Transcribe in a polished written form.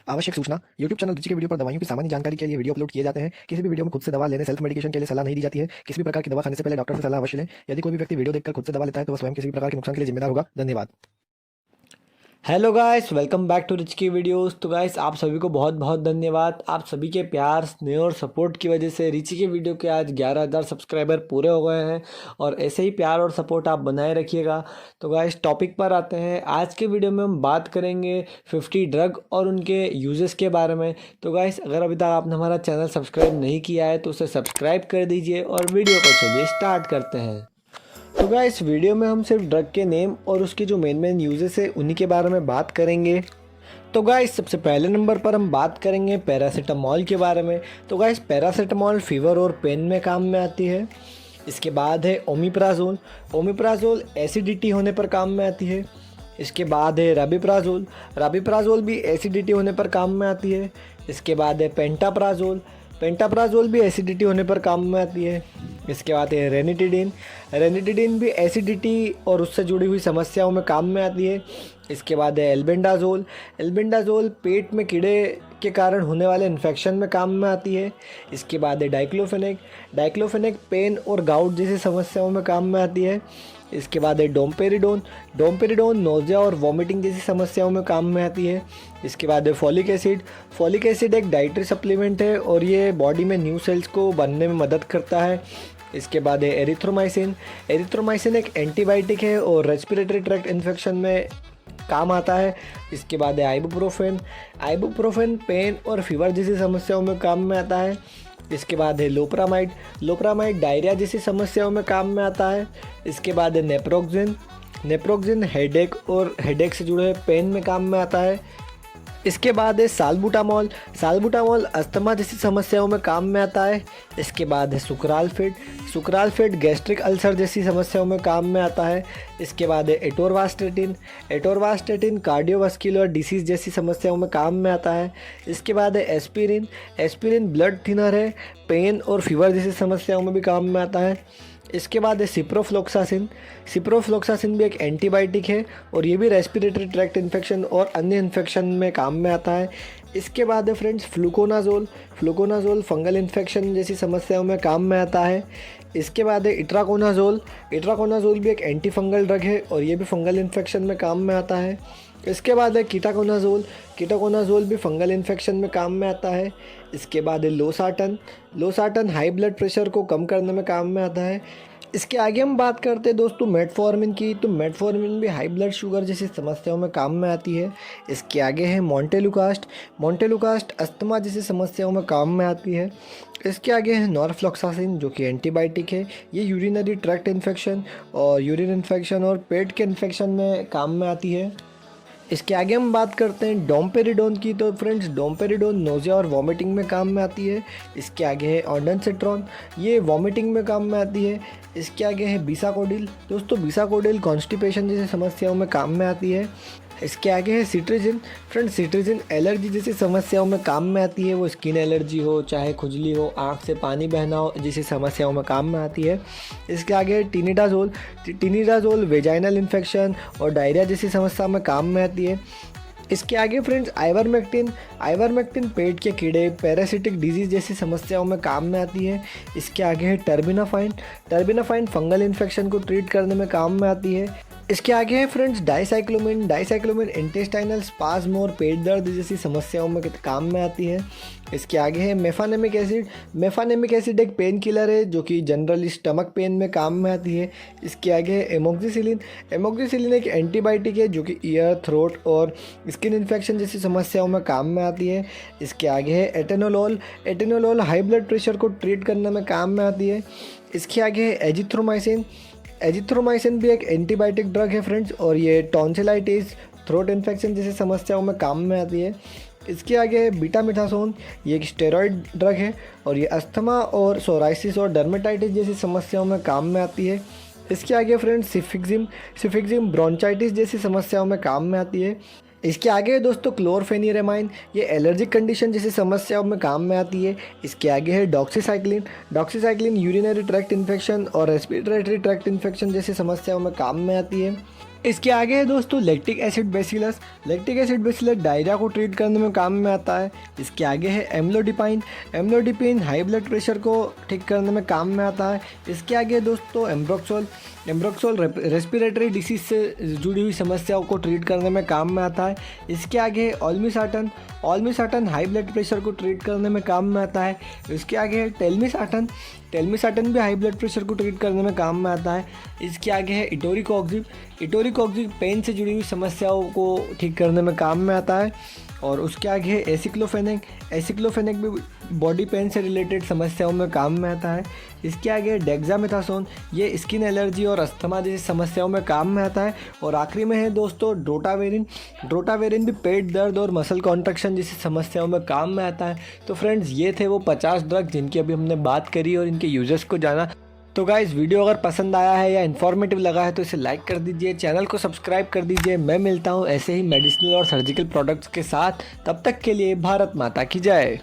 आवश्यक सूचना। YouTube channel रुचि के वीडियो पर दवाइयों की सामान्य जानकारी के लिए वीडियो अपलोड किए जाते हैं। किसी भी वीडियो में खुद से दवा लेने सेल्फ मेडिकेशन के लिए सलाह नहीं दी जाती है। किसी भी प्रकार की दवा खाने से पहले डॉक्टर से सलाह अवश्य लें। यदि कोई भी व्यक्ति वीडियो देखकर खुद से दवा लेता है तो वह स्वयं किसी भी प्रकार के नुकसान के लिए जिम्मेदार होगा। धन्यवाद। Hello guys, welcome back to Rich की वीडियोस। तो गाइस, आप सभी को बहुत बहुत धन्यवाद। आप सभी के प्यार, स्नेह और सपोर्ट की वजह से रिची के वीडियो के आज 11,000 सब्सक्राइबर पूरे हो गए हैं और ऐसे ही प्यार और सपोर्ट आप बनाए रखिएगा। तो गाइस, टॉपिक पर आते हैं। आज के वीडियो में हम बात करेंगे 50 ड्रग और उनके यूजेस के बारे में। तो गाइस, अगर अभी तक आपने हमारा चैनल सब्सक्राइब नहीं किया है तो उसे सब्सक्राइब कर दीजिए और वीडियो को चलिए स्टार्ट करते हैं। तो गाइस, इस वीडियो में हम सिर्फ ड्रग के नेम और उसके जो मेन यूजेस है उन्हीं के बारे में बात करेंगे। तो गाइस, सबसे पहले नंबर पर हम बात करेंगे पैरासीटामोल के बारे में। तो गाइस, पैरासीटामोल फीवर और पेन में काम में आती है। इसके बाद है ओमिप्राजोल। ओमिप्राजोल एसिडिटी होने पर काम में आती है। इसके बाद है राबिप्राजोल। राबिप्राजोल भी एसिडिटी होने पर काम में आती है। इसके बाद है पेंटाप्राजोल। पेंटाप्राजोल भी एसिडिटी होने पर काम में आती है। इसके बाद है रेनिटिडिन। रेनिटिडिन भी एसिडिटी और उससे जुड़ी हुई समस्याओं में काम में आती है। इसके बाद है एल्बेंडाजोल। एल्बेंडाजोल पेट में कीड़े के कारण होने वाले इन्फेक्शन में काम में आती है। इसके बाद है डाइक्लोफेनेक। डाइक्लोफेनेक पेन और गाउट जैसी समस्याओं में काम में आती है। इसके बाद है डोम्पेरिडोन। डोम्पेरिडोन नोज़िया और वॉमिटिंग जैसी समस्याओं में काम में आती है। इसके बाद है फॉलिक एसिड। फॉलिक एसिड एक डाइटरी सप्लीमेंट है और ये बॉडी में न्यू सेल्स को बनने में मदद करता है। इसके बाद है एरिथ्रोमाइसिन। एरिथ्रोमाइसिन एक एंटीबायोटिक है और रेस्पिरेटरी ट्रैक्ट इन्फेक्शन में काम आता है। इसके बाद है आइबुप्रोफेन। आइबुप्रोफेन पेन और फीवर जैसी समस्याओं में काम में आता है। इसके बाद है लोप्रामाइड। लोप्रामाइड डायरिया जैसी समस्याओं में काम में आता है। इसके बाद है नेप्रोक्सिन। नेप्रोक्सिन हेडेक और हेडेक से जुड़े पेन में काम में आता है। इसके बाद है साल्बुटामॉल। साल्बुटामॉल अस्थमा जैसी समस्याओं में काम में आता है। इसके बाद है सुक्रालफेट। सुक्रालफेट गैस्ट्रिक अल्सर जैसी समस्याओं में काम में आता है। इसके बाद है एटोरवास्टेटिन। एटोरवास्टेटिन कार्डियोवास्कुलर डिसीज़ जैसी समस्याओं में काम में आता है। इसके बाद है एस्पिरिन। एस्पिरिन ब्लड थिनर है, पेन और फीवर जैसी समस्याओं में भी काम में आता है। इसके बाद है सिप्रोफ्लोक्सासिन। सिप्रोफ्लोक्सासिन भी एक एंटीबायोटिक है और ये भी रेस्पिरेटरी ट्रैक्ट इन्फेक्शन और अन्य इन्फेक्शन में काम में आता है। इसके बाद है friends fluconazole. Fluconazole fungal infection जैसी समस्याओं में काम में आता है। इसके बाद है इट्राकोनाजोल। इट्राकोनाजोल भी एक एंटी फंगल ड्रग है और ये भी फंगल इन्फेक्शन में काम में आता है। इसके बाद है कीटाकोनाजोल। कीटाकोनाजोल भी फंगल इन्फेक्शन में काम में आता है। इसके बाद है losartan. Losartan high blood pressure को कम करने में काम में आता है। इसके आगे हम बात करते हैं दोस्तों मेटफॉर्मिन की। तो मेटफॉर्मिन भी हाई ब्लड शुगर जैसी समस्याओं में काम में आती है। इसके आगे है मोंटेलुकास्ट। मोंटेलुकास्ट अस्थमा जैसी समस्याओं में काम में आती है। इसके आगे है नॉरफ्लॉक्सासिन जो कि एंटीबायोटिक है। ये यूरिनरी ट्रैक्ट इन्फेक्शन और यूरिन इन्फेक्शन और पेट के इन्फेक्शन में काम में आती है। इसके आगे हम बात करते हैं डोम्पेरिडोन की। तो फ्रेंड्स, डोम्पेरिडोन नोज़िया और वॉमिटिंग में काम में आती है। इसके आगे है ऑन्डानसेट्रॉन। ये वॉमिटिंग में काम में आती है। इसके आगे है बिसाकोडिल। दोस्तों, बिसाकोडिल कॉन्स्टिपेशन जैसी समस्याओं में काम में आती है। इसके आगे है सिट्रिजिन। फ्रेंड्स, सिट्रिजिन एलर्जी जैसी समस्याओं में काम में आती है। वो स्किन एलर्जी हो, चाहे खुजली हो, आँख से पानी बहना हो, जैसी समस्याओं में काम में आती है। इसके आगे है टिनिडाजोल। टिनिडाजोल वेजाइनल इन्फेक्शन और डायरिया जैसी समस्या में काम में आती है। इसके आगे फ्रेंड्स आइवरमेक्टिन। आइवरमेक्टिन पेट के कीड़े, पैरासिटिक डिजीज़ जैसी समस्याओं में काम में आती है। इसके आगे है टर्बिनाफाइन। टर्बिनाफाइन फंगल इन्फेक्शन को ट्रीट करने में काम में आती है। इसके आगे है friends dicyclomine. Dicyclomine intestinal spasm और पेट दर्द जैसी समस्याओं में काम में आती है। इसके आगे है मेफानेमिक एसिड। मेफानेमिक एसिड एक पेन किलर है जो कि जनरली स्टमक पेन में काम में आती है। इसके आगे है एमोक्सिसिलिन। एमोक्सिसिलिन एक एंटीबायोटिक है जो कि ईयर, थ्रोट और स्किन इन्फेक्शन जैसी समस्याओं में काम में आती है। इसके आगे है atenolol. Atenolol high blood pressure को ट्रीट करने में काम में आती है। इसके आगे है एजिथ्रोमाइसिन। एजिथ्रोमाइसिन भी एक एंटीबायोटिक ड्रग है फ्रेंड्स और ये टॉन्सिलाइटिस, थ्रोट इन्फेक्शन जैसी समस्याओं में काम में आती है। इसके आगे है बीटामिथासोन। ये एक स्टेरॉयड ड्रग है और ये अस्थमा और सोराइसिस और डर्मेटाइटिस जैसी समस्याओं में काम में आती है। इसके आगे फ्रेंड्स सिफिक्जिम। सिफिक्जिम ब्रोंचाइटिस जैसी समस्याओं में काम में आती है। इसके आगे है दोस्तों क्लोरफेनिरेमाइन। ये एलर्जिक कंडीशन जैसी समस्याओं में काम में आती है। इसके आगे है doxycycline. Doxycycline urinary tract infection और रेस्पिरेटरी ट्रैक्ट इन्फेक्शन जैसी समस्याओं में काम में आती है। इसके आगे है दोस्तों lactic acid bacillus. Lactic acid bacillus diarrhoea को ट्रीट करने में काम में आता है। इसके आगे है amlodipine. Amlodipine high blood pressure को ठीक करने में काम में आता है। इसके आगे है दोस्तों एम्ब्रोक्सोल। एम्ब्रोक्सोल रेस्पिरेटरी डिसीज से जुड़ी हुई समस्याओं को ट्रीट करने में काम में आता है। इसके आगे है ऑल्मिसाटन। ऑल्मिसाटन हाई ब्लड प्रेशर को ट्रीट करने में काम में आता है। इसके आगे है टेल्मिसाटन। टेल्मिसाटन भी हाई ब्लड प्रेशर को ट्रीट करने में काम में आता है। इसके आगे है इटोरिकोक्सिब। इटोरिकोक्सिब पेन से जुड़ी हुई समस्याओं को ठीक करने में काम में आता है। और उसके आगे है एसिक्लोफेनेक। एसिक्लोफेनेक भी बॉडी पेन से रिलेटेड समस्याओं में काम में आता है। इसके आगे है डेक्सामेथासोन। ये स्किन एलर्जी और अस्थमा जैसी समस्याओं में काम में आता है। और आखिरी में है दोस्तों ड्रोटावेरिन। ड्रोटावेरिन भी पेट दर्द और मसल कॉन्ट्रैक्शन जैसी समस्याओं में काम में आता है। तो फ्रेंड्स ये थे वो 50 ड्रग जिनकी अभी हमने बात करी और इनके यूजर्स को जाना। तो गाइस वीडियो अगर पसंद आया है या इन्फॉर्मेटिव लगा है तो इसे लाइक कर दीजिए, चैनल को सब्सक्राइब कर दीजिए। मैं मिलता हूँ ऐसे ही मेडिसिनल और सर्जिकल प्रोडक्ट्स के साथ। तब तक के लिए भारत माता की जय।